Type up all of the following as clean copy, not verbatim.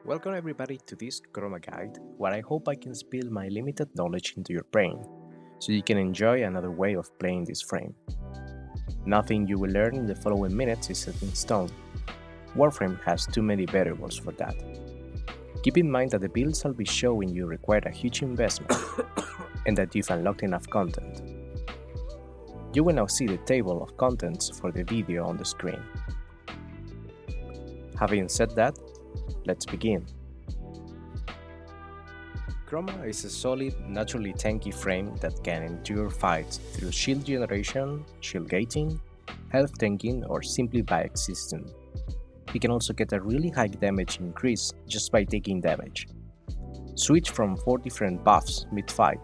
Welcome everybody to this Chroma guide, where I hope I can spill my limited knowledge into your brain, so you can enjoy another way of playing this frame. Nothing you will learn in the following minutes is set in stone. Warframe has too many variables for that. Keep in mind that the builds I'll be showing you require a huge investment, and that you've unlocked enough content. You will now see the table of contents for the video on the screen. Having said that, let's begin. Chroma is a solid, naturally tanky frame that can endure fights through shield generation, shield gating, health tanking, or simply by existing. He can also get a really high damage increase just by taking damage. Switch from 4 different buffs mid-fight,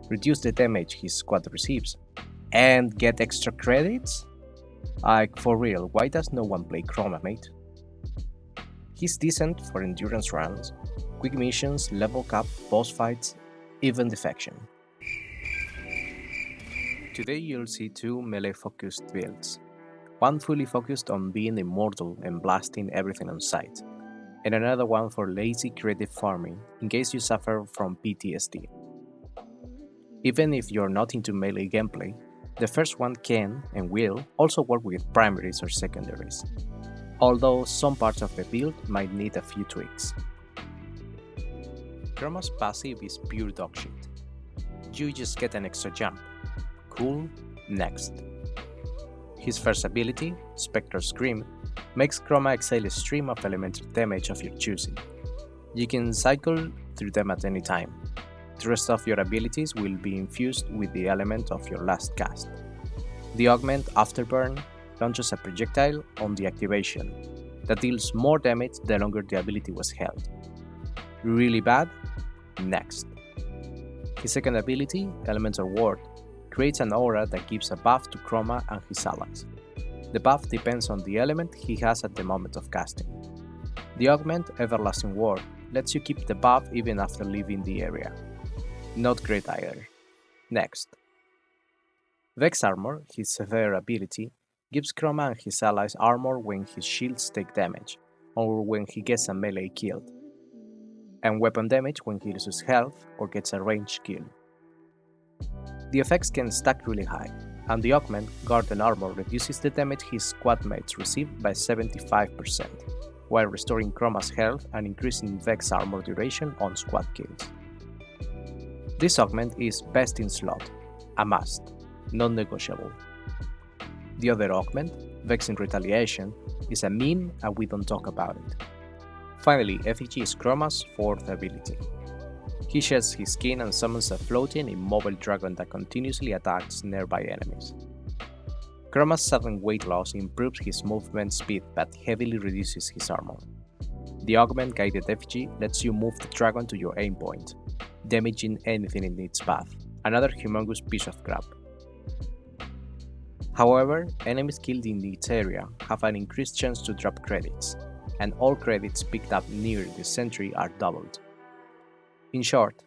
reduce the damage his squad receives, and get extra credits? Like, for real, why does no one play Chroma, mate? He's decent for endurance runs, quick missions, level cap, boss fights, even defection. Today you'll see two melee-focused builds. One fully focused on being immortal and blasting everything on sight, and another one for lazy creative farming in case you suffer from PTSD. Even if you're not into melee gameplay, the first one can and will also work with primaries or secondaries, although some parts of the build might need a few tweaks. Chroma's passive is pure dogshit. You just get an extra jump. Cool, next. His first ability, Spectre Scream, makes Chroma exhale a stream of elemental damage of your choosing. You can cycle through them at any time. The rest of your abilities will be infused with the element of your last cast. The augment Afterburn launches a projectile on the activation that deals more damage the longer the ability was held. Really bad? Next. His second ability, Elemental Ward, creates an aura that gives a buff to Chroma and his allies. The buff depends on the element he has at the moment of casting. The augment Everlasting Ward lets you keep the buff even after leaving the area. Not great either. Next. Vex Armor, his severe ability, gives Chroma and his allies armor when his shields take damage, or when he gets a melee kill, and weapon damage when he loses health or gets a ranged kill. The effects can stack really high, and the augment Garden Armor reduces the damage his squad mates receive by 75%, while restoring Chroma's health and increasing Vex Armor duration on squad kills. This augment is best in slot, a must, non-negotiable. The other augment, Vex in Retaliation, is a meme and we don't talk about it. Finally, Effigy is Chroma's fourth ability. He sheds his skin and summons a floating, immobile dragon that continuously attacks nearby enemies. Chroma's sudden weight loss improves his movement speed but heavily reduces his armor. The augment Guided Effigy lets you move the dragon to your aim point, damaging anything in its path, another humongous piece of crap. However, enemies killed in its area have an increased chance to drop credits, and all credits picked up near the sentry are doubled. In short,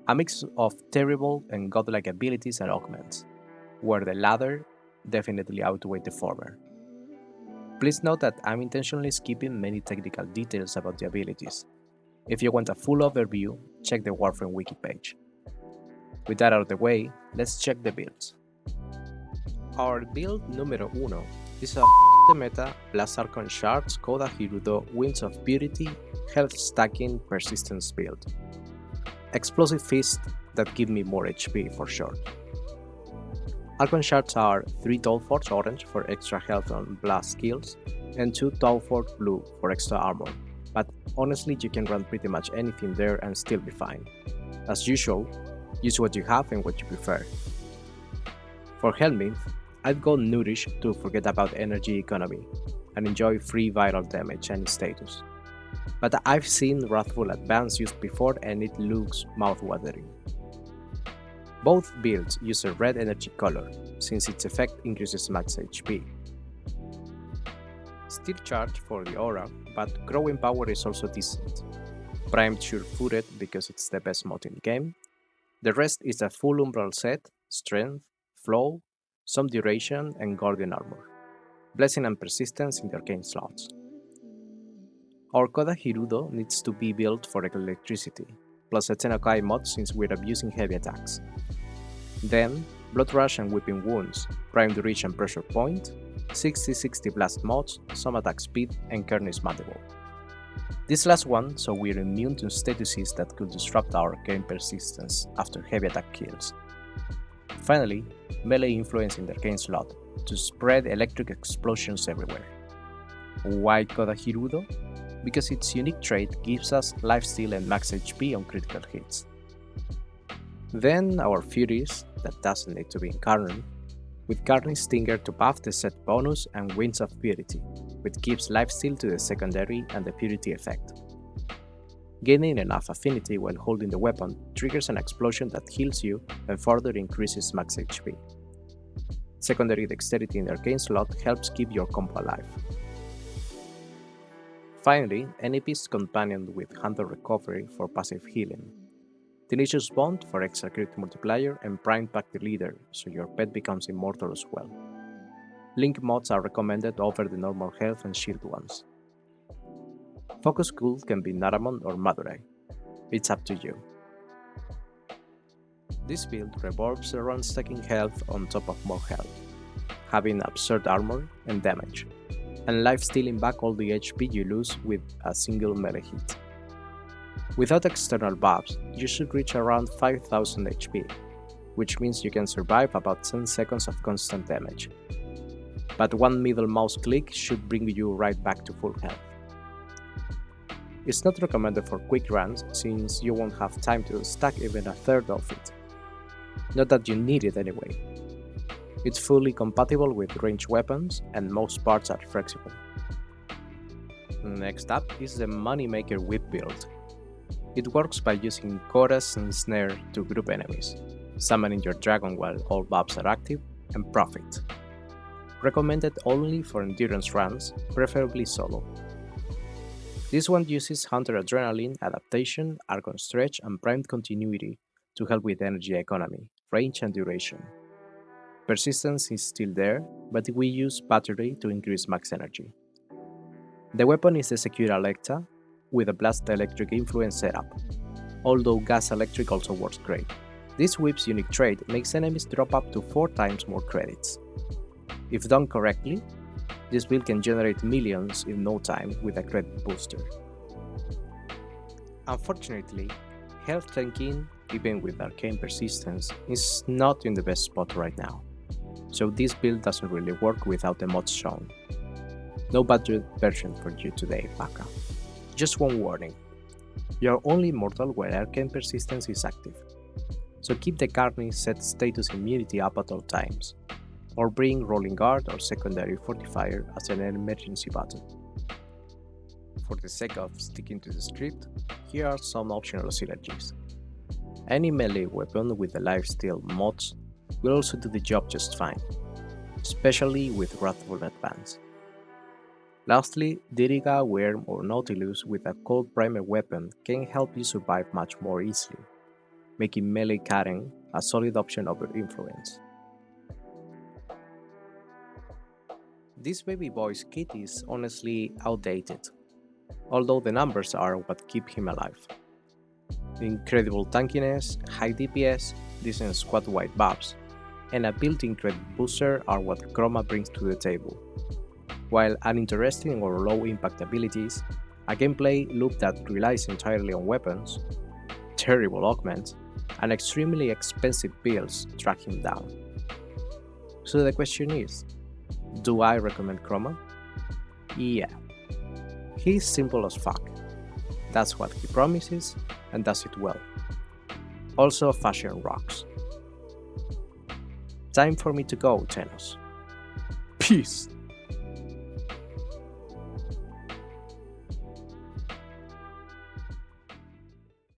a mix of terrible and godlike abilities and augments, where the latter definitely outweigh the former. Please note that I'm intentionally skipping many technical details about the abilities. If you want a full overview, check the Warframe wiki page. With that out of the way, let's check the builds. Our build número 1 is a the meta plus Archon Shards Coda Hirudo Winds of Purity health stacking persistence build. Explosive Fist that give me more HP for short. Archon Shards are 3 Tallforge Orange for extra health on blast skills and 2 Tallforge Blue for extra armor, but honestly you can run pretty much anything there and still be fine. As usual, use what you have and what you prefer. For Helminth, I'd go Nourish to forget about energy economy and enjoy free viral damage and status. But I've seen Wrathful Advance used before and it looks mouth-watering. Both builds use a red energy color, since its effect increases max HP. Still charged for the aura, but growing power is also decent. Primed Sure-Footed because it's the best mod in the game. The rest is a full Umbral set, Strength, Flow, some duration, and Guardian Armor, Blessing and Persistence in the arcane slots. Our Koda Hirudo needs to be built for electricity, plus a 10 mod since we're abusing heavy attacks. Then, Blood Rush and Whipping Wounds, Primed Reach and Pressure Point, 60-60 blast mods, some attack speed, and Kernis Mandible. This last one so we're immune to statuses that could disrupt our arcane persistence after heavy attack kills. Finally, melee influence in the arcane slot to spread electric explosions everywhere. Why Koda Hirudo? Because its unique trait gives us lifesteal and max HP on critical hits. Then our Furies, that doesn't need to be in Karn, with Karn Stinger to buff the set bonus and Winds of Purity, which gives lifesteal to the secondary and the Purity effect. Gaining enough affinity while holding the weapon triggers an explosion that heals you and further increases max HP. Secondary dexterity in the arcane slot helps keep your combo alive. Finally, NAP's companion with Hunter Recovery for passive healing. Tenacious Bond for extra crit multiplier and Prime Pack the Leader so your pet becomes immortal as well. Link mods are recommended over the normal health and shield ones. Focus Cool can be Naramon or Madurai. It's up to you. This build revolves around stacking health on top of more health, having absurd armor and damage, and life-stealing back all the HP you lose with a single melee hit. Without external buffs, you should reach around 5000 HP, which means you can survive about 10 seconds of constant damage. But one middle mouse click should bring you right back to full health. It's not recommended for quick runs since you won't have time to stack even a third of it. Not that you need it anyway. It's fully compatible with ranged weapons and most parts are flexible. Next up is the Moneymaker Whip build. It works by using Chorus and Snare to group enemies, summoning your dragon while all buffs are active, and Profit. Recommended only for endurance runs, preferably solo. This one uses Hunter Adrenaline, Adaptation, Archon Stretch, and Primed Continuity to help with energy economy, range, and duration. Persistence is still there, but we use Battery to increase max energy. The weapon is the Secura Lecta, with a Blast Electric influence setup, although Gas Electric also works great. This whip's unique trait makes enemies drop up to 4 times more credits. If done correctly, this build can generate millions in no time with a credit booster. Unfortunately, health tanking, even with arcane persistence, is not in the best spot right now, so this build doesn't really work without the mods shown. No budget version for you today, Baka. Just one warning, you're only immortal while arcane persistence is active, so keep the Carney set status immunity up at all times, or bring Rolling Guard or Secondary Fortifier as an emergency button. For the sake of sticking to the script, here are some optional synergies. Any melee weapon with the lifesteal mods will also do the job just fine, especially with Wrathful Advance. Lastly, Diriga, Worm or Nautilus with a cold primer weapon can help you survive much more easily, making melee carrying a solid option over influence. This baby boy's kit is honestly outdated, although the numbers are what keep him alive. Incredible tankiness, high DPS, decent squad-wide buffs, and a built-in credit booster are what Chroma brings to the table, while uninteresting or low-impact abilities, a gameplay loop that relies entirely on weapons, terrible augments, and extremely expensive builds track him down. So the question is, do I recommend Chroma? Yeah. He's simple as fuck. That's what he promises, and does it well. Also, fashion rocks. Time for me to go, Tenos. Peace!